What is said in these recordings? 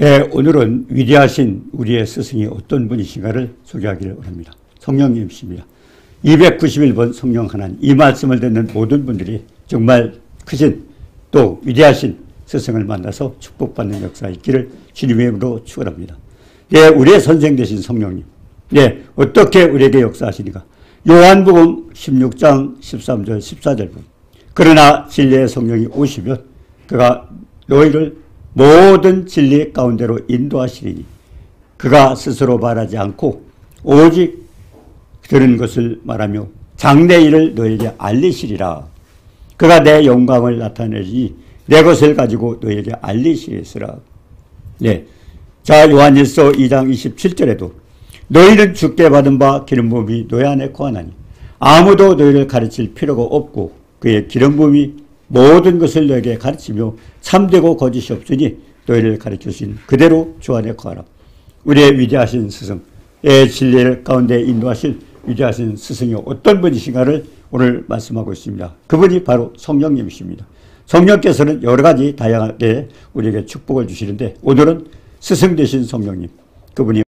예, 오늘은 위대하신 우리의 스승이 어떤 분이신가를 소개하기를 원합니다. 성령님이십니다. 291번 성령 하나님, 이 말씀을 듣는 모든 분들이 정말 크신 또 위대하신 스승을 만나서 축복받는 역사 있기를 주님의 이름으로 축원합니다. 예, 우리의 선생 되신 성령님, 예, 어떻게 우리에게 역사하시니까? 요한복음 16장 13절 14절 분. 그러나 진리의 성령이 오시면 그가 너희를 모든 진리 가운데로 인도하시리니 그가 스스로 말하지 않고 오직 들은 것을 말하며 장래일을 너에게 알리시리라. 그가 내 영광을 나타내리니 내 것을 가지고 너에게 알리시리라. 네. 자, 요한일서 2장 27절에도 너희는 주께 받은 바 기름 부음이 너희 안에 거하나니 아무도 너희를 가르칠 필요가 없고 그의 기름 부음이 모든 것을 너에게 가르치며 참되고 거짓이 없으니 너희를 가르쳐주신 그대로 주 안에 거하라. 우리의 위대하신 스승의 진리 가운데 인도하실 위대하신 스승이 어떤 분이신가를 오늘 말씀하고 있습니다. 그분이 바로 성령님이십니다. 성령께서는 여러 가지 다양하게 우리에게 축복을 주시는데 오늘은 스승 되신 성령님, 그분이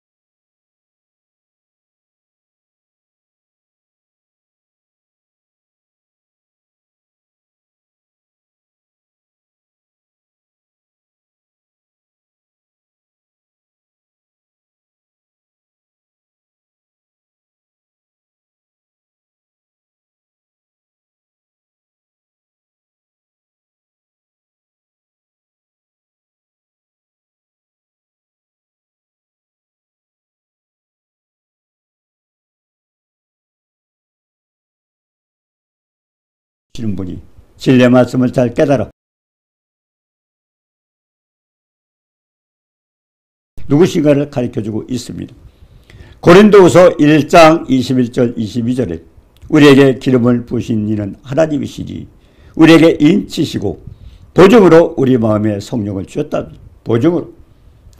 주시는 분이 진리의 말씀을 잘 깨달아 누구신가를 가르쳐주고 있습니다. 고린도후서 1장 21절 22절에 우리에게 기름을 부으신 이는 하나님이시지 우리에게 인치시고 보증으로 우리 마음에 성령을 주셨다. 보증으로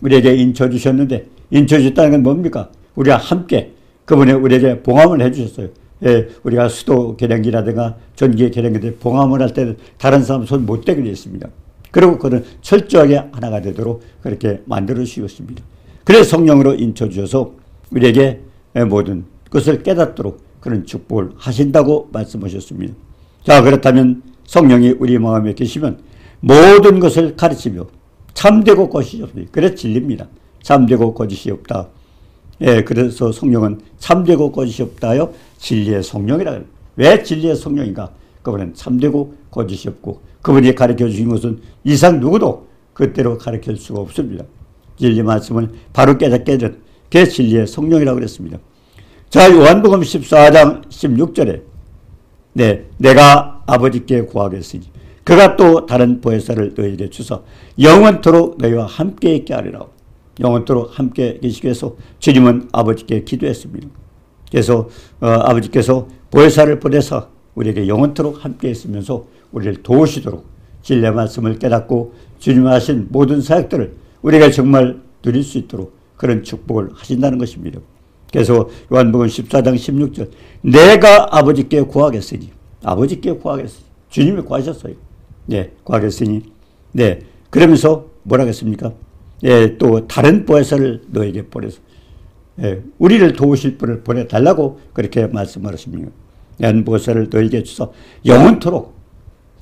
우리에게 인쳐주셨는데 인쳐주셨다는 건 뭡니까? 우리와 함께 그분이 우리에게 봉함을 해주셨어요. 예, 우리가 수도 계량기라든가 전기 계량기들 봉함을 할 때는 다른 사람 손 못 대게 되어 있습니다. 그리고 그는 철저하게 하나가 되도록 그렇게 만들어 주셨습니다. 그래서 성령으로 인쳐주셔서 우리에게 모든 것을 깨닫도록 그런 축복을 하신다고 말씀하셨습니다. 자, 그렇다면 성령이 우리 마음에 계시면 모든 것을 가르치며 참되고 거짓이 없습니다. 그래 진리입니다. 참되고 거짓이 없다. 예, 그래서 성령은 참되고 거짓이 없다요. 진리의 성령이라 그래요. 왜 진리의 성령인가? 그분은 참되고 거짓이 없고 그분이 가르쳐 주신 것은 이상 누구도 그때로 가르칠 수가 없습니다. 진리 말씀을 바로 깨닫게 해준 그게 진리의 성령이라고 그랬습니다. 자, 요한복음 14장 16절에 네, 내가 아버지께 구하겠으니 그가 또 다른 보혜사를 너희에게 주사 영원토록 너희와 함께 있게 하리라. 영원토록 함께 계시기 위해서 주님은 아버지께 기도했습니다. 그래서 아버지께서 보혜사를 보내서 우리에게 영원토록 함께 있으면서 우리를 도우시도록 진리의 말씀을 깨닫고 주님 하신 모든 사역들을 우리가 정말 누릴 수 있도록 그런 축복을 하신다는 것입니다. 그래서 요한복음 14장 16절 내가 아버지께 구하겠으니 아버지께 구하겠으니 주님이 구하셨어요. 네, 구하겠으니 네, 그러면서 뭐라 하겠습니까? 예, 또 다른 보혜사를 너에게 보내서 예, 우리를 도우실 분을 보내달라고 그렇게 말씀하십니다. 한 보혜사를 너에게 주서 영원토록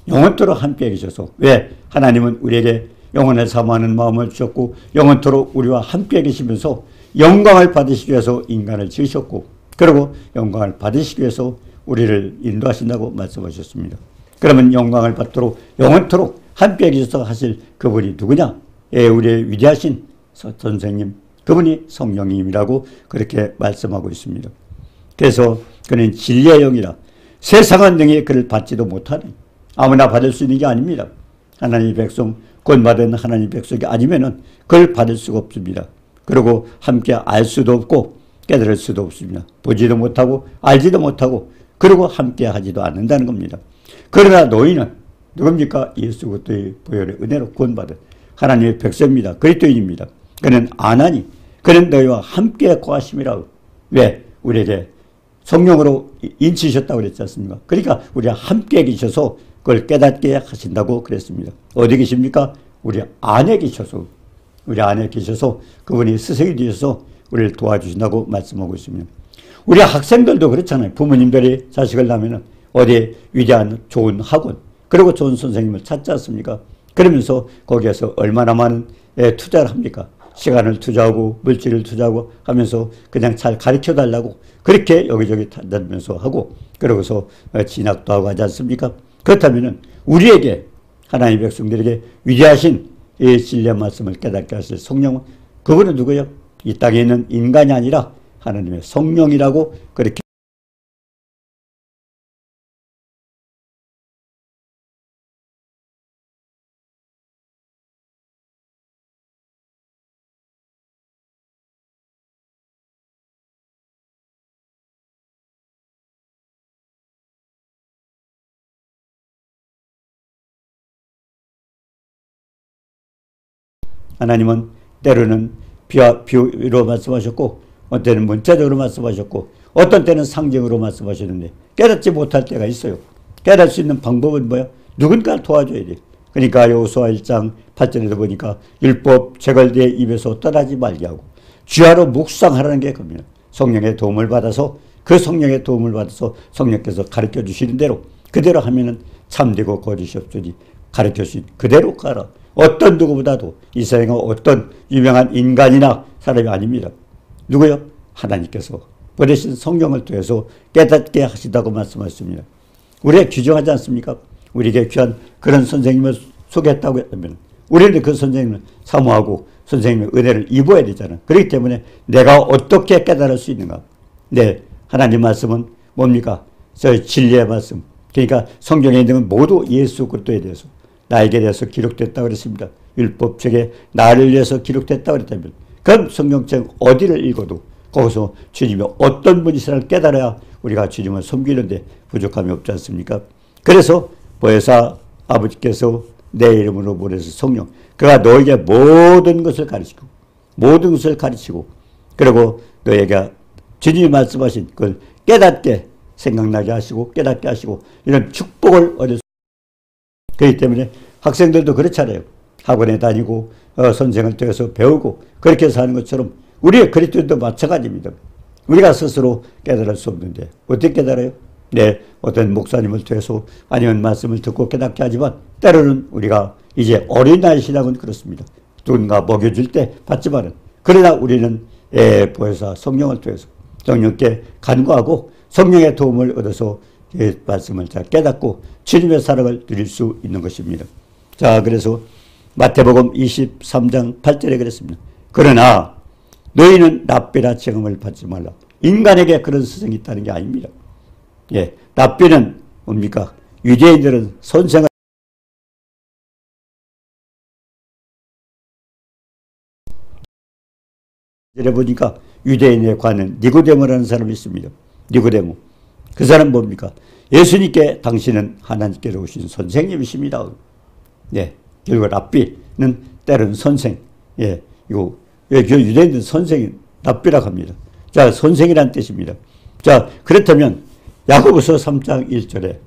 함께 계셔서 왜? 하나님은 우리에게 영원을 사모하는 마음을 주셨고 영원토록 우리와 함께 계시면서 영광을 받으시기 위해서 인간을 지으셨고 그리고 영광을 받으시기 위해서 우리를 인도하신다고 말씀하셨습니다. 그러면 영광을 받도록 영원토록 함께 계셔서 하실 그분이 누구냐? 예, 우리의 위대하신 선생님, 그분이 성령님이라고 그렇게 말씀하고 있습니다. 그래서 그는 진리의 영이라 세상은 능히 그를 받지도 못하는 아무나 받을 수 있는 게 아닙니다. 하나님의 백성, 구원받은 하나님의 백성이 아니면은 그걸 받을 수가 없습니다. 그리고 함께 알 수도 없고 깨달을 수도 없습니다. 보지도 못하고 알지도 못하고 그리고 함께 하지도 않는다는 겁니다. 그러나 너희는 누굽니까? 예수 그리스도의 보혈의 은혜로 구원받은 하나님의 백성입니다. 그리스도인입니다. 그는 아나니 그는 너희와 함께 거하심이라고. 왜? 우리에게 성령으로 인치셨다고 그랬지 않습니까? 그러니까 우리와 함께 계셔서 그걸 깨닫게 하신다고 그랬습니다. 어디 계십니까? 우리 안에 계셔서 우리 안에 계셔서 그분이 스승이 되셔서 우리를 도와주신다고 말씀하고 있습니다. 우리 학생들도 그렇잖아요. 부모님들이 자식을 낳으면 어디 위대한 좋은 학원, 그리고 좋은 선생님을 찾지 않습니까? 그러면서 거기에서 얼마나 많은 투자를 합니까? 시간을 투자하고 물질을 투자하고 하면서 그냥 잘 가르쳐달라고 그렇게 여기저기 다니면서 하고, 그러고서 진학도 하고 하지 않습니까? 그렇다면 우리에게, 하나님의 백성들에게 위대하신 이 진리의 말씀을 깨닫게 하실 성령은, 그분은 누구예요? 이 땅에 있는 인간이 아니라 하나님의 성령이라고 그렇게 하나님은 때로는 비유로 말씀하셨고, 어떤 때는 문자적으로 말씀하셨고, 어떤 때는 상징으로 말씀하셨는데 깨닫지 못할 때가 있어요. 깨달을 수 있는 방법은 뭐야? 누군가 도와줘야 돼. 그러니까 여호수아 1장 8절에도 보니까 율법 책을 내 입에서 떠나지 말게 하고 주야로 묵상하라는 게 겁니다. 성령의 도움을 받아서, 그 성령의 도움을 받아서 성령께서 가르쳐 주시는 대로 그대로 하면은 참되고 거짓이 없으니 가르쳐 주신 그대로 가라. 어떤 누구보다도 이 세상에 어떤 유명한 인간이나 사람이 아닙니다. 누구요? 하나님께서 보내신 성령을 통해서 깨닫게 하시다고 말씀하셨습니다. 우리가 규정하지 않습니까? 우리에게 귀한 그런 선생님을 소개했다고 하면 우리는 그 선생님을 사모하고 선생님의 은혜를 입어야 되잖아요. 그렇기 때문에 내가 어떻게 깨달을 수 있는가? 네, 하나님 말씀은 뭡니까? 저희 진리의 말씀. 그러니까 성경에 있는 건 모두 예수 그리스도에 대해서, 나에게 대해서 기록됐다고 그랬습니다. 율법책에 나를 위해서 기록됐다고 그랬다면, 그럼 성경책 어디를 읽어도 거기서 주님이 어떤 분이시라를 깨달아야 우리가 주님을 섬기는데 부족함이 없지 않습니까? 그래서 보혜사 아버지께서 내 이름으로 보내서 성령, 그가 너에게 모든 것을 가르치고 그리고 너에게 주님이 말씀하신 그걸 깨닫게 생각나게 하시고 깨닫게 하시고 이런 축복을 얻을 수. 그렇기 때문에 학생들도 그렇잖아요. 학원에 다니고 선생을 통해서 배우고 그렇게 사는 것처럼 우리의 그리스도인도 마찬가지입니다. 우리가 스스로 깨달을 수 없는데 어떻게 깨달아요? 네, 어떤 목사님을 통해서 아니면 말씀을 듣고 깨닫게 하지만 때로는 우리가 이제 어린아이 신앙은 그렇습니다. 누군가 먹여줄 때 받지만은, 그러나 우리는 보혜사 성령을 통해서 성령께 간구하고 성령의 도움을 얻어서 말씀을 잘 깨닫고 주님의 사랑을 누릴 수 있는 것입니다. 자, 그래서 마태복음 23장 8절에 그랬습니다. 그러나 너희는 랍비라 칭함을 받지 말라. 인간에게 그런 스승이 있다는 게 아닙니다. 예, 랍비는 뭡니까? 유대인들은 선생을 보니까 유대인에 관한 니고데모라는 사람이 있습니다. 니고데모. 그 사람 뭡니까? 예수님께 당신은 하나님께로 오신 선생님이십니다. 예, 결국 랍비는 때로는 선생. 예, 이거 유대인들 선생이 랍비라고 합니다. 자, 선생이란 뜻입니다. 자, 그렇다면 야고보서 3장 1절에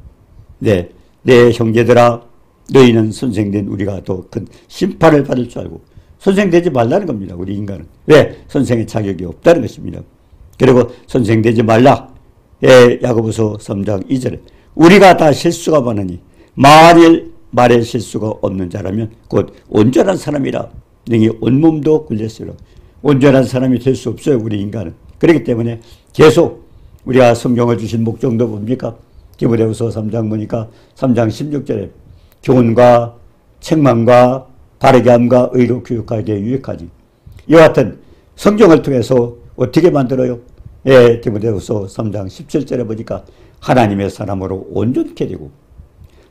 내 형제들아 너희는 선생된 우리가 더 큰 심판을 받을 줄 알고, 선생 되지 말라는 겁니다. 우리 인간은. 왜? 선생의 자격이 없다는 것입니다. 그리고 선생 되지 말라. 예, 야고보서 3장 2절에 우리가 다 실수가 많으니 만일 말에 실수가 없는 자라면 곧 온전한 사람이라 능히 온몸도 굴렸으리라. 온전한 사람이 될 수 없어요. 우리 인간은. 그렇기 때문에 계속 우리가 성경을 주신 목적도 뭡니까? 디모데후서 3장 보니까 3장 16절에 교훈과 책망과 바르게 함과 의로 교육하기에 유익하지. 이와 같은 성경을 통해서 어떻게 만들어요? 예, 디모데후서 3장 17절에 보니까 하나님의 사람으로 온전케 되고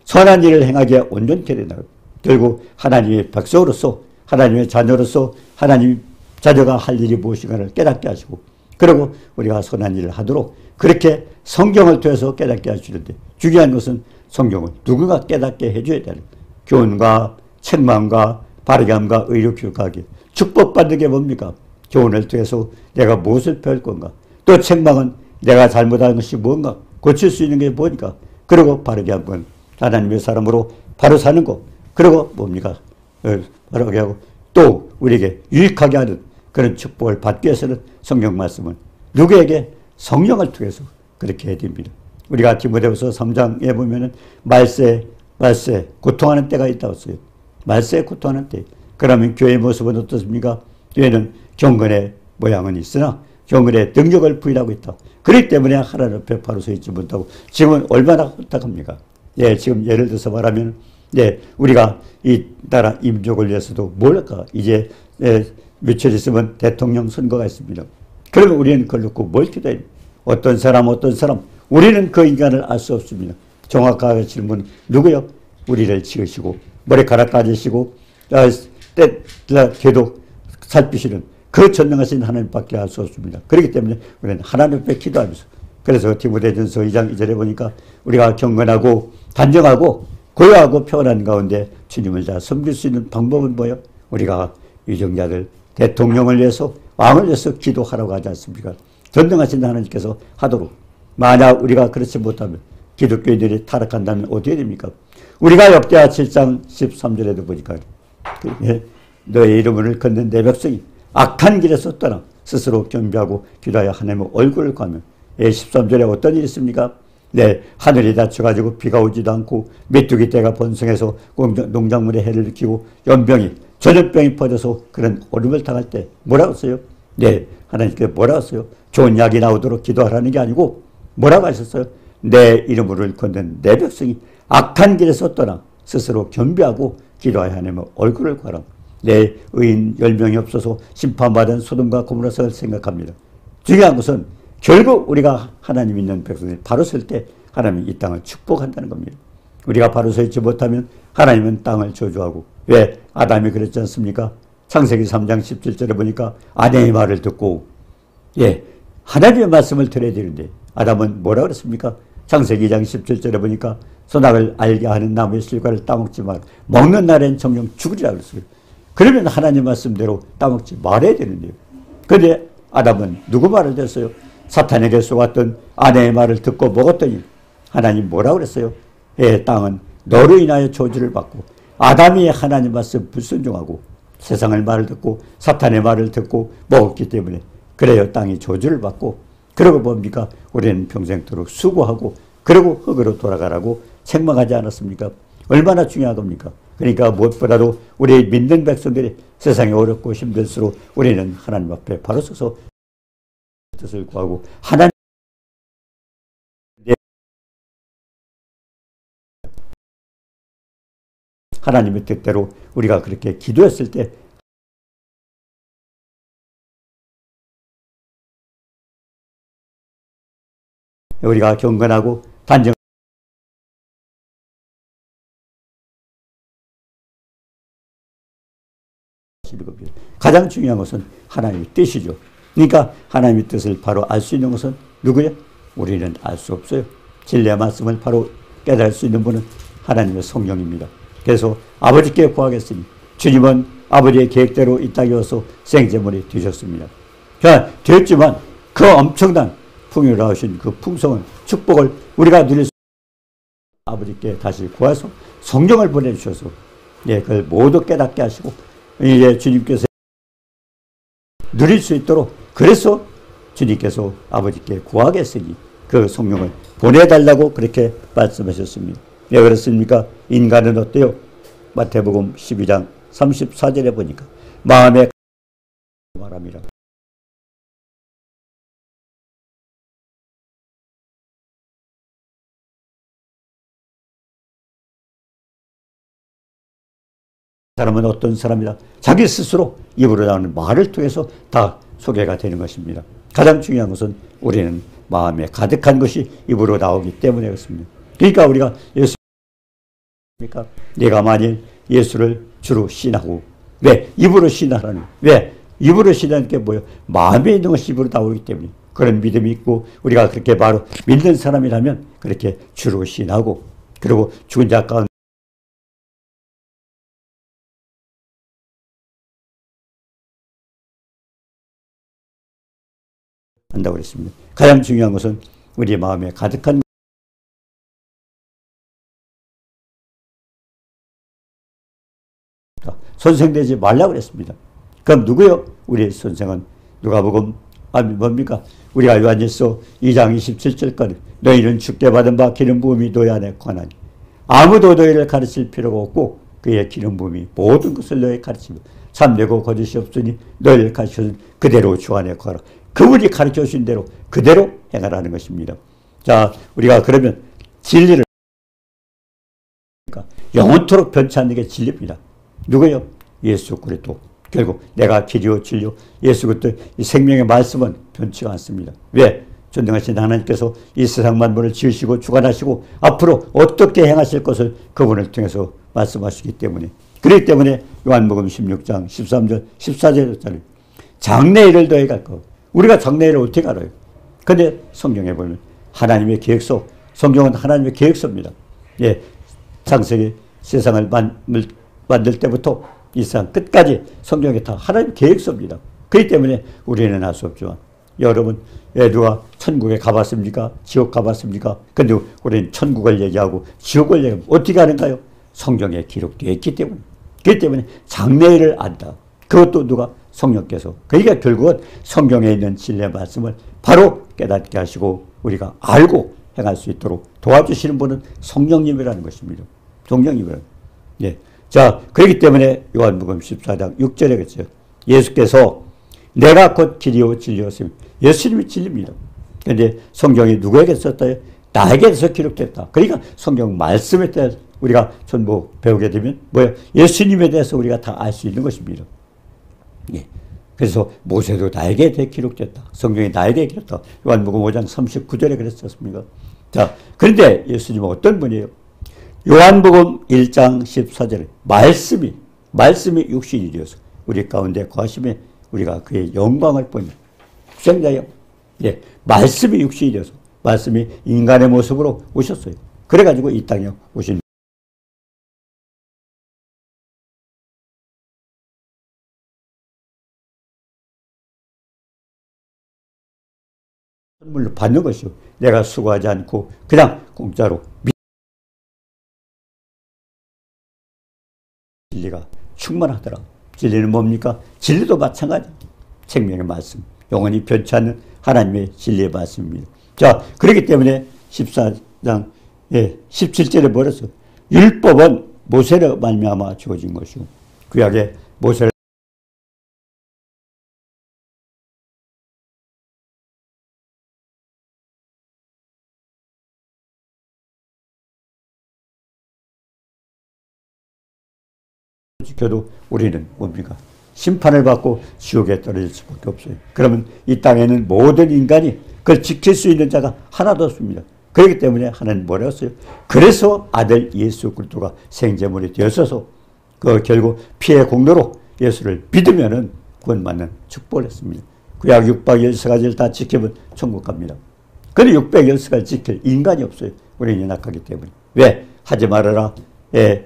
선한 일을 행하기에 온전케 된다. 결국 하나님의 백성으로서, 하나님의 자녀로서 하나님 자녀가 할 일이 무엇인가를 깨닫게 하시고, 그리고 우리가 선한 일을 하도록 그렇게 성경을 통해서 깨닫게 하시는데, 중요한 것은 성경은 누군가 깨닫게 해줘야 되는, 교훈과 책망과 바르게 함과 의로 교육하기. 축복받는 게 뭡니까? 교훈을 통해서 내가 무엇을 배울 건가? 또 책망은 내가 잘못한 것이 뭔가? 고칠 수 있는 게 뭐니까? 그리고 바르게 한 건 하나님의 사람으로 바로 사는 거. 그리고 뭡니까? 바르게 하고 또 우리에게 유익하게 하는 그런 축복을 받기 위해서는 성경 말씀은 누구에게? 성령을 통해서 그렇게 해야 됩니다. 우리가 디모데후서 3장에 보면은 말세 고통하는 때가 있다고 써요. 말세 고통하는 때. 그러면 교회의 모습은 어떻습니까? 교회는 경건의 모양은 있으나 경건의 능력을 부인하고 있다. 그렇기 때문에 하나님 앞에 바로 서 있지 못하고 지금은 얼마나 혼탁합니까? 예, 지금 예를 들어서 말하면 예, 우리가 이 나라 임족을 위해서도 뭘까? 이제 며칠 있으면 대통령 선거가 있습니다. 그러면 우리는 그걸 놓고 뭘 기도해요? 어떤 사람 우리는 그 인간을 알 수 없습니다. 정확하게 질문 누구요? 우리를 지으시고 머리카락 가지시고 때도 살피시는 그 전능하신 하나님밖에 알 수 없습니다. 그렇기 때문에 우리는 하나님 앞에 기도하면서 그래서 디모데전서 2장 2절에 보니까 우리가 경건하고 단정하고 고요하고 평안한 가운데 주님을 잘 섬길 수 있는 방법은 뭐예요? 우리가 유정자들 대통령을 위해서 왕을 위해서 기도하라고 하지 않습니까? 전능하신 하나님께서 하도록 만약 우리가 그렇지 못하면 기독교인들이 타락한다면 어떻게 됩니까? 우리가 역대하 7장 13절에도 보니까 너의 이름을 걷는 내 백성이 악한 길에서 떠나 스스로 겸비하고 기도하여 하나님의 얼굴을 구하며 13절에 어떤 일이 있습니까? 네, 하늘이 닫혀가지고 비가 오지도 않고 메뚜기 떼가 번성해서 농작물에 해를 일으키고 연병이 전염병이 퍼져서 그런 어려움을 당할 때 뭐라고 써요? 네, 하나님께 뭐라고 써요? 좋은 약이 나오도록 기도하라는 게 아니고 뭐라고 하셨어요? 내 이름을 걷는 내 백성이 악한 길에서 떠나 스스로 겸비하고 기도하여 하나님의 얼굴을 구하라. 내 의인 10명이 없어서 심판받은 소돔과 고모라를 생각합니다. 중요한 것은 결국 우리가 하나님 있는 백성들이 바로 설 때 하나님이 이 땅을 축복한다는 겁니다. 우리가 바로 서 있지 못하면 하나님은 땅을 저주하고 왜? 아담이 그랬지 않습니까? 창세기 3장 17절에 보니까 아내의 말을 듣고 예, 하나님의 말씀을 들어야 되는데 아담은 뭐라 그랬습니까? 창세기 2장 17절에 보니까 선악을 알게 하는 나무의 실과를 따먹지 말 먹는 날엔 정령 죽으리라 그랬어요. 그러면 하나님 말씀대로 따먹지 말아야 되는데요. 그런데 아담은 누구 말을 듣었어요? 사탄에게 쏘았던 아내의 말을 듣고 먹었더니 하나님 뭐라고 그랬어요? 예, 땅은 너로 인하여 저주를 받고 아담이 하나님 말씀 불순종하고 세상의 말을 듣고 사탄의 말을 듣고 먹었기 때문에 그래요 땅이 저주를 받고 그러고 뭡니까? 우리는 평생토록 수고하고 그리고 흙으로 돌아가라고 책망하지 않았습니까? 얼마나 중요한 겁니까? 그러니까 무엇보다도 우리 믿는 백성들이 세상이 어렵고 힘들수록 우리는 하나님 앞에 바로 서서 뜻을 구하고 하나님의 뜻대로 우리가 그렇게 기도했을 때 우리가 경건하고 단정 가장 중요한 것은 하나님의 뜻이죠. 그러니까 하나님의 뜻을 바로 알 수 있는 것은 누구예요? 우리는 알 수 없어요. 진리의 말씀을 바로 깨달을 수 있는 분은 하나님의 성령입니다. 그래서 아버지께 구하겠으니 주님은 아버지의 계획대로 이 땅에 와서 생제물이 되셨습니다. 그러니까 되었지만 그 엄청난 풍요로우신 그 풍성한 축복을 우리가 누릴 수 아버지께 다시 구해서 성령을 보내주셔서 예, 그걸 모두 깨닫게 하시고 이제 주님께서 누릴 수 있도록 그래서 주님께서 아버지께 구하겠으니 그 성령을 보내달라고 그렇게 말씀하셨습니다. 왜 그렇습니까? 인간은 어때요? 마태복음 12장 34절에 보니까 마음에 말합니다. 사람은 어떤 사람이다. 자기 스스로 입으로 나오는 말을 통해서 다 소개가 되는 것입니다. 가장 중요한 것은 우리는 마음에 가득한 것이 입으로 나오기 때문에 그렇습니다. 그러니까 우리가 내가 만일 예수를 주로 신하고 왜? 입으로 신하라는 왜? 입으로 신하는 게 뭐예요? 마음에 있는 것이 입으로 나오기 때문에 그런 믿음이 있고 우리가 그렇게 바로 믿는 사람이라면 그렇게 주로 신하고 그리고 죽은 자 가운데 한다고 그랬습니다. 가장 중요한 것은 우리 마음에 가득한 손생되지 말라고 그랬습니다. 그럼 누구요? 우리의 선생은 누가복음 뭡니까? 우리가 요한일서 2장 27절까지 너희는 주께 받은 바 기름 부음이 너희 안에 관하니 아무도 너희를 가르칠 필요가 없고 그의 기름 부음이 모든 것을 너희 가르치고 참되고 거짓이 없으니 너희를 가르쳐준 그대로 주 안에 거하라. 그분이 가르쳐 주신 대로 그대로 행하라는 것입니다. 자, 우리가 그러면 진리를 영원토록 변치 않는 게 진리입니다. 누구요? 예수 그리스도. 결국 내가 길이요 진리요 예수 그리스도 이 생명의 말씀은 변치가 않습니다. 왜? 전능하신 하나님께서 이 세상 만물을 지으시고 주관하시고 앞으로 어떻게 행하실 것을 그분을 통해서 말씀하시기 때문에 그렇기 때문에 요한복음 16장 13절 14절짜리 장래일을 너희가 알 거. 우리가 장래일을 어떻게 알아요? 근데 성경에 보면 하나님의 계획서, 성경은 하나님의 계획서입니다. 예, 창세기 세상을 만들 때부터 이 세상 끝까지 성경에 다 하나님의 계획서입니다. 그렇기 때문에 우리는 알 수 없지만 여러분, 누가 천국에 가봤습니까? 지옥 가봤습니까? 근데 우리는 천국을 얘기하고 지옥을 얘기하면 어떻게 하는가요? 성경에 기록되어 있기 때문에. 그렇기 때문에 장래일을 안다. 그것도 누가? 성령께서. 그러니까 결국은 성경에 있는 진리의 말씀을 바로 깨닫게 하시고 우리가 알고 행할 수 있도록 도와주시는 분은 성령님이라는 것입니다. 성령님이라는. 예. 자, 그렇기 때문에 요한복음 14장 6절에 그랬어요. 예수께서 내가 곧 길이요 진리였으며 예수님이 진리입니다. 그런데 성경이 누구에게 썼다요? 나에게서 기록됐다. 그러니까 성경 말씀에 대해서 우리가 전부 배우게 되면 뭐예요? 예수님에 대해서 우리가 다 알 수 있는 것입니다. 예. 그래서 모세도 나에게 기록됐다. 성경이 나에게 기록됐다. 요한복음 5장 39절에 그랬었습니다. 자, 그런데 예수님은 어떤 분이에요? 요한복음 1장 14절에 말씀이 육신이 되어서 우리 가운데 거하심에 우리가 그의 영광을 보니 수생자요. 예, 말씀이 육신이 되어서 말씀이 인간의 모습으로 오셨어요. 그래가지고 이 땅에 오신 선물로 받는 것이요. 내가 수고하지 않고 그냥 공짜로 진리가 충만하더라. 진리는 뭡니까? 진리도 마찬가지. 생명의 말씀. 영원히 변치 않는 하나님의 진리의 말씀입니다. 자, 그렇기 때문에 14장 17절에 뭐랬어? 율법은 모세로 말미암아 주어진 것이고 구약에 모세를 지켜도 우리는 뭡니까? 심판을 받고 지옥에 떨어질 수밖에 없어요. 그러면 이 땅에는 모든 인간이 그걸 지킬 수 있는 자가 하나도 없습니다. 그렇기 때문에 하나님 뭐라고 했어요? 그래서 아들 예수 그리스도가 생제물이 되어서 그 결국 피의 공로로 예수를 믿으면은 구원받는 축복을 했습니다. 구약 613가지를 다 지키면 천국 갑니다. 그런데 613가지를 지킬 인간이 없어요. 우리는 연약하기 때문에. 왜? 하지 말아라.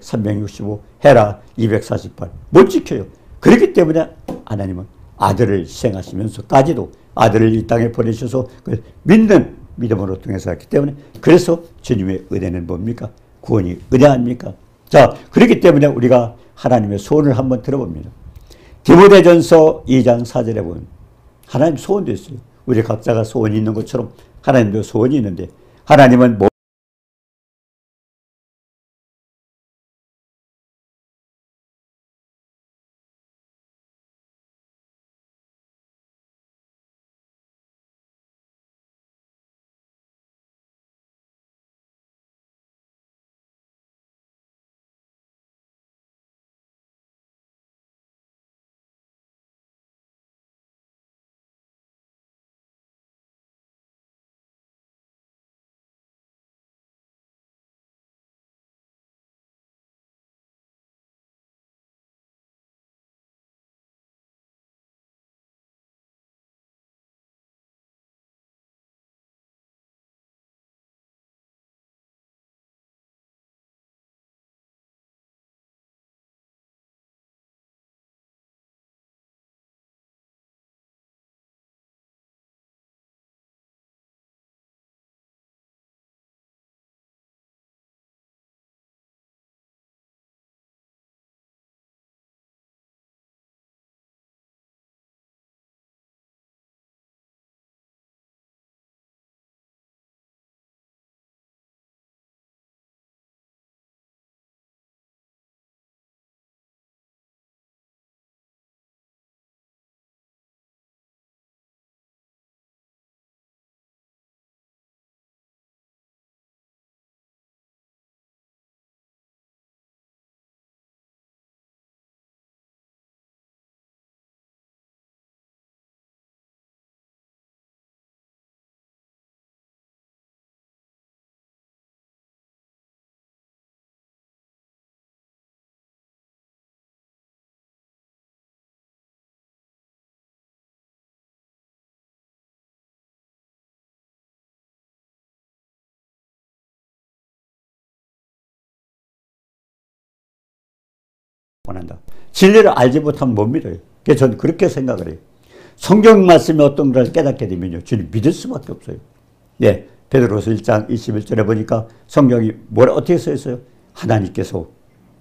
365 해라 248 못 지켜요. 그렇기 때문에 하나님은 아들을 희생하시면서까지도 아들을 이 땅에 보내셔서 그걸 믿는 믿음으로 통해서 했기 때문에 그래서 주님의 은혜는 뭡니까? 구원이 은혜 아닙니까? 자, 그렇기 때문에 우리가 하나님의 소원을 한번 들어봅니다. 디모데전서 2장 4절에 보면 하나님 소원도 있어요. 우리 각자가 소원이 있는 것처럼 하나님도 소원이 있는데 하나님은 원한다. 진리를 알지 못하면 못 믿어요. 그래서 저는 그렇게 생각을 해요. 성경 말씀이 어떤 걸 깨닫게 되면요, 주님 믿을 수밖에 없어요. 예, 베드로서 1장 21절에 보니까 성경이 어떻게 써 있어요? 하나님께서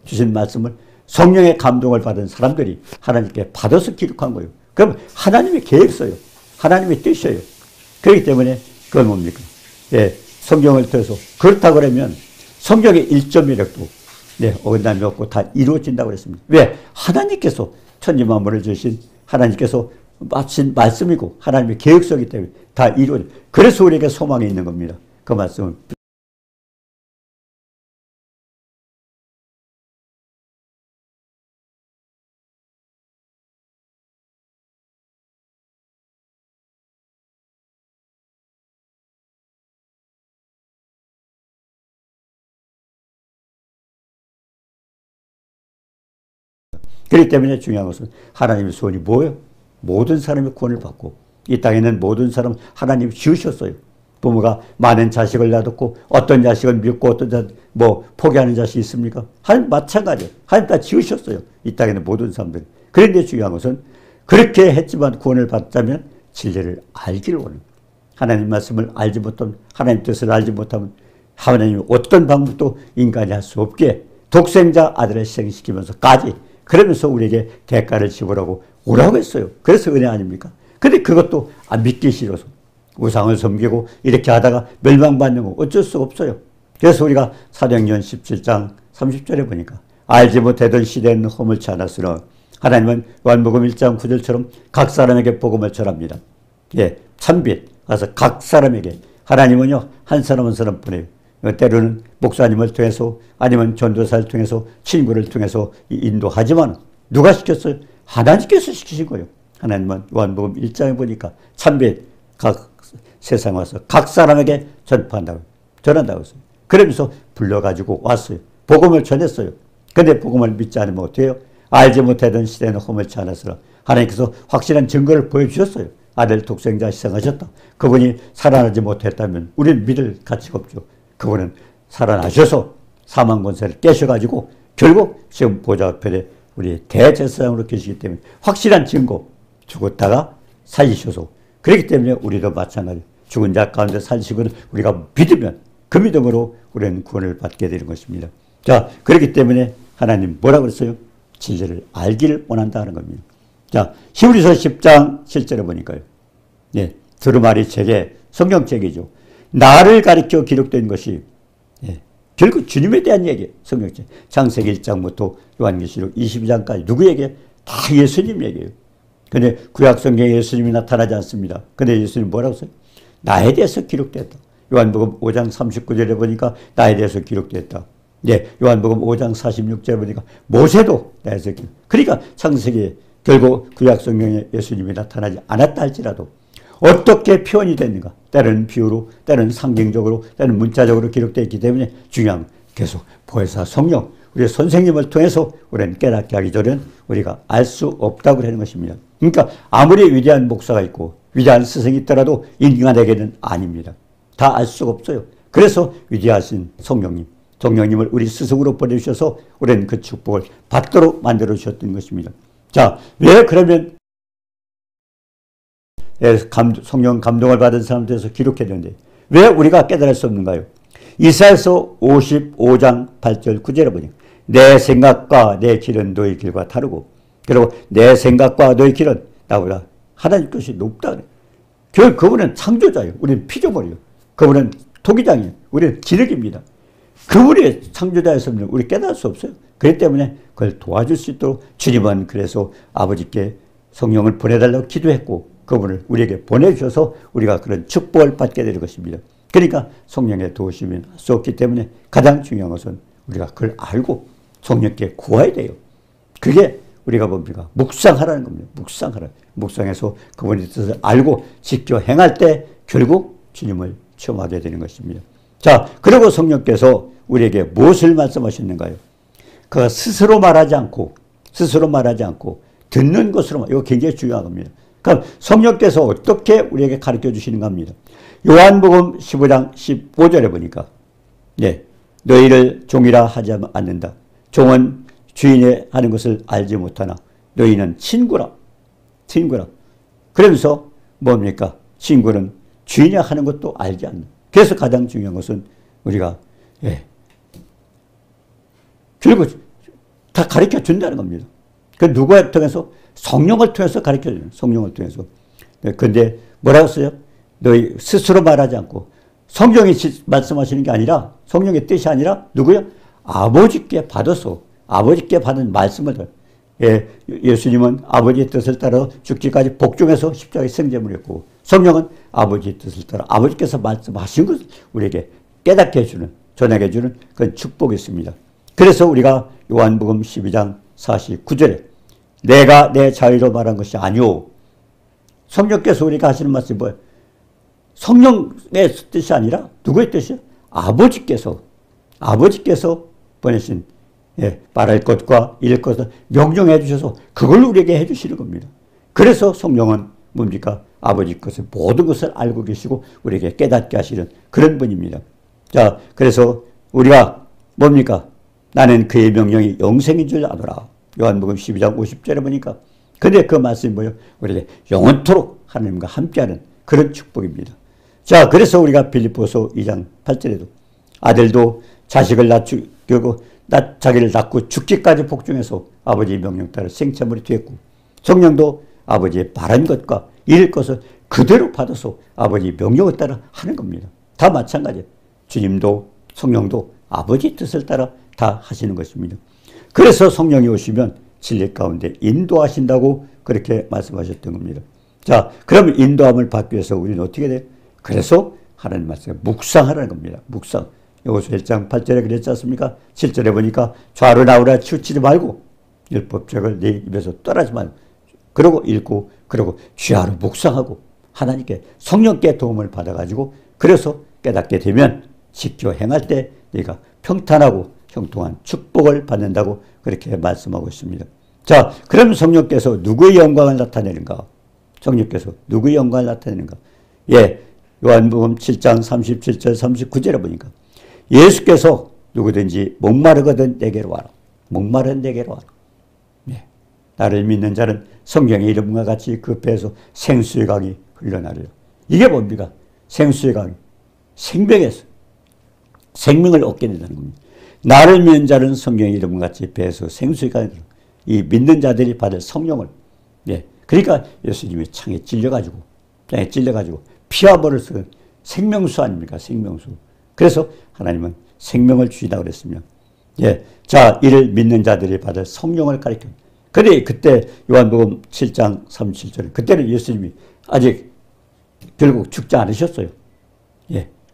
주신 말씀을 성령의 감동을 받은 사람들이 하나님께 받아서 기록한 거예요. 그럼 하나님의 계획서예요. 하나님의 뜻이에요. 그렇기 때문에 그건 뭡니까? 예, 성경을 통해서 그렇다 그러면 성경의 1.1획도 네, 어긋남이 없고 다 이루어진다고 그랬습니다. 왜? 하나님께서 천지만물을 주신 하나님께서 마친 말씀이고 하나님의 계획서이기 때문에 다 이루어져. 그래서 우리에게 소망이 있는 겁니다. 그 말씀은. 그렇기 때문에 중요한 것은 하나님의 소원이 뭐예요? 모든 사람이 구원을 받고 이 땅에 있는 모든 사람 하나님이 지으셨어요. 부모가 많은 자식을 놔뒀고 어떤 자식은 믿고 어떤 자식은 포기하는 자식이 있습니까? 하나님 마찬가지예요. 하나님 다 지으셨어요. 이 땅에 있는 모든 사람들이. 그런데 중요한 것은 그렇게 했지만 구원을 받자면 진리를 알기를 원해요. 하나님 말씀을 알지 못하면 하나님 뜻을 알지 못하면 하나님이 어떤 방법도 인간이 할 수 없게 독생자 아들을 희생시키면서까지 그러면서 우리에게 대가를 지불하고 오라고 했어요. 그래서 은혜 아닙니까? 근데 그것도 안 믿기 싫어서 우상을 섬기고 이렇게 하다가 멸망받는 거 어쩔 수 없어요. 그래서 우리가 사도행전 17장 30절에 보니까 알지 못하던 시대는 허물지 않았으나 하나님은 요한복음 1장 9절처럼 각 사람에게 복음을 전합니다. 예, 참빛 가서 각 사람에게 하나님은요 한 사람 한 사람 보내요. 때로는 목사님을 통해서 아니면 전도사를 통해서 친구를 통해서 인도하지만 누가 시켰어요? 하나님께서 시키신 거예요. 하나님은 요한복음 1장에 보니까 참빛 각 세상에 와서 각 사람에게 전한다고 했어요. 그러면서 불러가지고 왔어요. 복음을 전했어요. 근데 복음을 믿지 않으면 어떻게 해요? 알지 못하던 시대는 허물지 않았으나 하나님께서 확실한 증거를 보여주셨어요. 아들 독생자 희생하셨다. 그분이 살아나지 못했다면 우리는 믿을 가치가 없죠. 그분은 살아나셔서 사망 권세를 깨셔가지고 결국 지금 보좌 앞에 우리 대제사장으로 계시기 때문에 확실한 증거, 죽었다가 살리셔서 그렇기 때문에 우리도 마찬가지 죽은 자 가운데 살리시고는 우리가 믿으면 그 믿음으로 우리는 구원을 받게 되는 것입니다. 자, 그렇기 때문에 하나님 뭐라고 그랬어요? 진리를 알기를 원한다는 겁니다. 자, 히브리서 10장 7절에 보니까요. 예, 두루마리 책에 성경책이죠. 나를 가리켜 기록된 것이 결국 주님에 대한 얘기예요. 성경책. 창세기 1장부터 요한계시록 22장까지 누구에게? 다 예수님 얘기예요. 근데 구약 성경에 예수님이 나타나지 않습니다. 근데 예수님 뭐라고 써요? 나에 대해서 기록됐다. 요한복음 5장 39절에 보니까 나에 대해서 기록됐다. 네, 요한복음 5장 46절에 보니까 모세도 나에 대해서 기록. 그러니까 창세기에 결국 구약 성경에 예수님이 나타나지 않았다 할지라도 어떻게 표현이 됐는가? 때로는 비유로, 때로는 상징적으로, 때로는 문자적으로 기록되어 있기 때문에 중요한 계속 보혜사 성령, 우리 선생님을 통해서 우리는 깨닫게 하기 전에는 우리가 알 수 없다고 하는 것입니다. 그러니까 아무리 위대한 목사가 있고 위대한 스승이 있더라도 인간에게는 아닙니다. 다 알 수가 없어요. 그래서 위대하신 성령님을 우리 스승으로 보내주셔서 우리는 그 축복을 받도록 만들어주셨던 것입니다. 자, 왜 그러면 성령 감동을 받은 사람들에서 기록했는데 왜 우리가 깨달을 수 없는가요? 이사야서 55장 8절 9절에 보니 내 생각과 내 길은 너희 길과 다르고 그리고 내 생각과 너희 길은 나보다 하나님 것이 높다 그래. 결국 그분은 창조자예요. 우리는 피조물이에요. 그분은 토기장이에요. 우리는 기력입니다. 그분이 창조자였으면 우리 깨달을 수 없어요. 그렇기 때문에 그걸 도와줄 수 있도록 주님은 그래서 아버지께 성령을 보내달라고 기도했고 그분을 우리에게 보내주셔서 우리가 그런 축복을 받게 되는 것입니다. 그러니까 성령의 도우심이 할 수 없기 때문에 가장 중요한 것은 우리가 그걸 알고 성령께 구해야 돼요. 그게 우리가 뭡니까? 묵상하라는 겁니다. 묵상해서 그분의 뜻을 알고 지켜 행할 때 결국 주님을 체험하게 되는 것입니다. 자, 그리고 성령께서 우리에게 무엇을 말씀하셨는가요? 그가 스스로 말하지 않고 듣는 것으로, 이거 굉장히 중요한 겁니다. 그럼 성령께서 어떻게 우리에게 가르쳐 주시는가 합니다. 요한복음 15장 15절에 보니까 너희를 종이라 하지 않는다. 종은 주인이 하는 것을 알지 못하나 너희는 친구라. 친구라. 그러면서 뭡니까? 친구는 주인이 하는 것도 알지 않는. 그래서 가장 중요한 것은 우리가 결국 다 가르쳐 준다는 겁니다. 그 누구를 통해서? 성령을 통해서 가르쳐 주는. 성령을 통해서. 근데 뭐라고 써요? 너희 스스로 말하지 않고 성령이 말씀하시는 게 아니라 성령의 뜻이 아니라 누구요? 아버지께 받아서 아버지께 받은 말씀을 예수님은 아버지의 뜻을 따라 죽기까지 복종해서 십자가의 생제물이었고 성령은 아버지의 뜻을 따라 아버지께서 말씀하신 것을 우리에게 깨닫게 해주는 전하게 해주는 그런 축복이 있습니다. 그래서 우리가 요한복음 12장 49절에 내가 내 자유로 말한 것이 아니오. 성령께서 우리가 하시는 말씀이 뭐예요? 성령의 뜻이 아니라 누구의 뜻이요? 아버지께서 보내신 말할 것과 이럴 것을 명령해 주셔서 그걸 우리에게 해 주시는 겁니다. 그래서 성령은 뭡니까? 아버지 것을 모든 것을 알고 계시고 우리에게 깨닫게 하시는 그런 분입니다. 자, 그래서 우리가 뭡니까? 나는 그의 명령이 영생인 줄 아노라. 요한복음 12장 50절에 보니까 근데 그 말씀이 뭐예요? 우리에게 영원토록 하나님과 함께하는 그런 축복입니다. 자, 그래서 우리가 빌립보서 2장 8절에도 아들도 자식을 자기를 낳고 죽기까지 복종해서 아버지의 명령 따라 생체물이 되었고 성령도 아버지의 바란 것과 이룰 것을 그대로 받아서 아버지의 명령을 따라 하는 겁니다. 다 마찬가지예요. 주님도 성령도 아버지의 뜻을 따라 다 하시는 것입니다. 그래서 성령이 오시면 진리 가운데 인도하신다고 그렇게 말씀하셨던 겁니다. 자, 그럼 인도함을 받기 위해서 우리는 어떻게 돼요? 그래서 하나님 말씀에 묵상하라는 겁니다. 묵상. 요거서 1장 8절에 그랬지 않습니까? 7절에 보니까 좌로 나오라 치우치지 말고 율법책을 네 입에서 떠나지 말고 그러고 읽고 그러고 주야로 묵상하고 하나님께 성령께 도움을 받아가지고 그래서 깨닫게 되면 지켜 행할 때 네가 평탄하고 형통한 축복을 받는다고 그렇게 말씀하고 있습니다. 자, 그럼 성령께서 누구의 영광을 나타내는가? 성령께서 누구의 영광을 나타내는가? 요한복음 7장 37절 39절에 보니까 예수께서 누구든지 목마르거든 내게로 와라. 목마른 내게로 와라. 나를 믿는 자는 성경의 이름과 같이 그 배에서 생수의 강이 흘러나려요. 이게 뭡니까? 생수의 강이. 생명에서 생명을 얻게 된다는 겁니다. 나를 믿는 자는 성경의 이름과 같이 배에서 생수의 강이 흘러요. 이 믿는 자들이 받을 성령을. 그러니까 예수님이 창에 찔려가지고 피와 볼을 썩은 생명수 아닙니까? 생명수. 그래서 하나님은 생명을 주시다고 그랬습니다. 자, 이를 믿는 자들이 받을 성령을 가리켜. 근데 그때 요한복음 7장 37절에 그때는 예수님이 아직 결국 죽지 않으셨어요.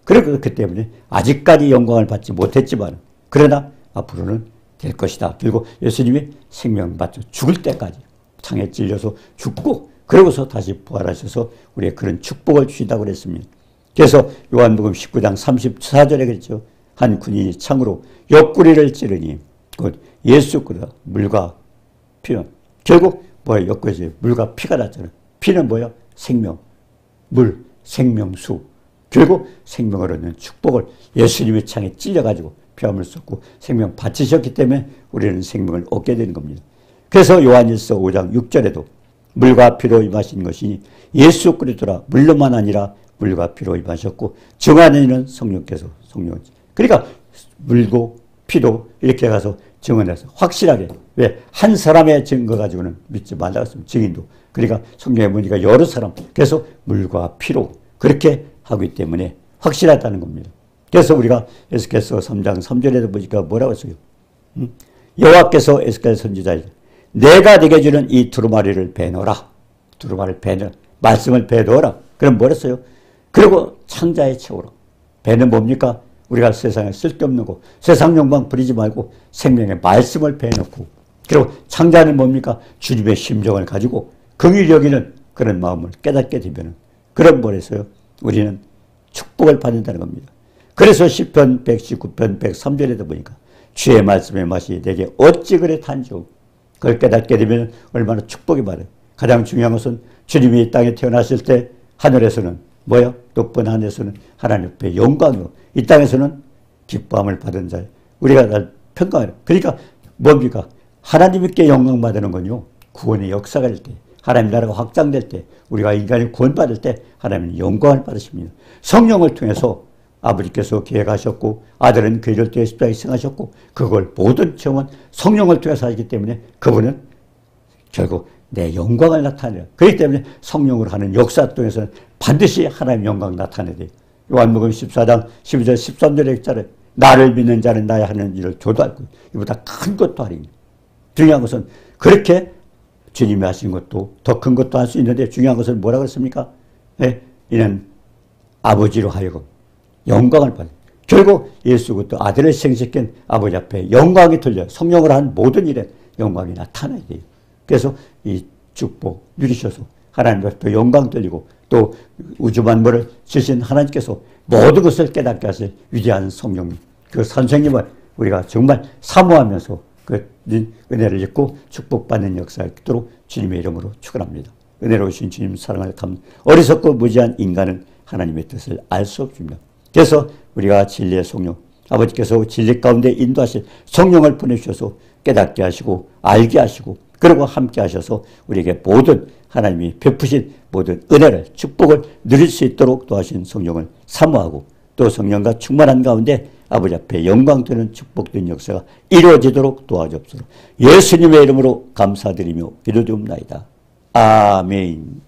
그리고 그 때문에 아직까지 영광을 받지 못했지만 그러나 앞으로는 될 것이다. 결국 예수님이 생명 받쳐 죽을 때까지 창에 찔려서 죽고 그러고서 다시 부활하셔서 우리의 그런 축복을 주신다고 그랬습니다. 그래서 요한복음 19장 34절에 그랬죠. 한 군인이 창으로 옆구리를 찌르니 곧 예수 그리스도 물과 피는 결국 뭐야? 옆구리에서 물과 피가 났잖아요. 피는 뭐야? 생명, 물, 생명수. 결국 생명을 얻는 축복을 예수님의 창에 찔려가지고 피함을 쏟고 생명 바치셨기 때문에 우리는 생명을 얻게 되는 겁니다. 그래서 요한일서 5장 6절에도 물과 피로 임하신 것이니 예수 그리스도라 물로만 아니라 물과 피로 임하셨고 정하는 이는 성령께서 성령. 그러니까 물고 피도 이렇게 가서 증언해서 확실하게 왜 한 사람의 증거 가지고는 믿지 말라고 했습니다. 증인도. 그러니까 성령의 문의가 여러 사람 그래서 물과 피로 그렇게 하기 때문에 확실하다는 겁니다. 그래서 우리가 에스겔서 3장 3절에도 보니까 뭐라고 했어요? 여호와께서 에스겔 선지자에게 내가 네게 주는 이 두루마리를 베넣어라. 두루마리를 베넣어. 말씀을 베넣어라. 그럼 뭐랬어요? 그리고 창자에 채우라. 배는 뭡니까? 우리가 세상에 쓸데없는 거 세상 욕망 부리지 말고 생명의 말씀을 베넣고 그리고 창자는 뭡니까? 주님의 심정을 가지고 긍휼히 여기는 그런 마음을 깨닫게 되면 그런 뭐랬어요? 우리는 축복을 받는다는 겁니다. 그래서 시편 119편 103절에도 보니까 주의 말씀의 맛이 내게 어찌 그래 단지오. 그걸 깨닫게 되면 얼마나 축복이 많아요. 가장 중요한 것은 주님이 이 땅에 태어나실 때 하늘에서는 뭐요? 높은 하늘에서는 하나님 앞에 영광이요. 이 땅에서는 기뻐함을 받은 자. 우리가 날 평강하라. 그러니까 뭡니까? 하나님께 영광 받는 건요, 구원의 역사가 될 때, 하나님 나라가 확장될 때, 우리가 인간이 구원받을 때 하나님은 영광을 받으십니다. 성령을 통해서 아버지께서 계획하셨고 아들은 그를 통해 십자가에 승하셨고 그걸 모든 체험은 성령을 통해서 하기 때문에 그분은 결국 내 영광을 나타내요. 그렇기 때문에 성령으로 하는 역사 통해서는 반드시 하나님의 영광을 나타내야 돼요. 요한복음 14장 12절 13절의 액자를 나를 믿는 자는 나의 하는 일을 저도 알고 이보다 큰 것도 하리니. 중요한 것은 그렇게 주님이 하신 것도 더 큰 것도 할 수 있는데 중요한 것은 뭐라고 그랬습니까? 예? 이는 아버지로 하여금 영광을 받는. 결국 예수 그리스도 아들을 생식한 아버지 앞에 영광이 들려 성령으로 한 모든 일에 영광이 나타나야 돼요. 그래서 이 축복 누리셔서 하나님 앞에 영광 돌리고 또 우주 만물을 지신 하나님께서 모든 것을 깨닫게 하실 위대한 성령님, 그 선생님을 우리가 정말 사모하면서 그 은혜를 입고 축복받는 역사가 있도록 주님의 이름으로 축원합니다. 은혜로우신 주님 사랑을 감 어리석고 무지한 인간은 하나님의 뜻을 알 수 없습니다. 그래서 우리가 진리의 성령, 아버지께서 진리 가운데 인도하실 성령을 보내주셔서 깨닫게 하시고 알게 하시고 그리고 함께 하셔서 우리에게 모든 하나님이 베푸신 모든 은혜를 축복을 누릴 수 있도록 도와주신 성령을 사모하고 또 성령과 충만한 가운데 아버지 앞에 영광 되는 축복된 역사가 이루어지도록 도와주옵소서. 예수님의 이름으로 감사드리며 기도드립니다. 아멘.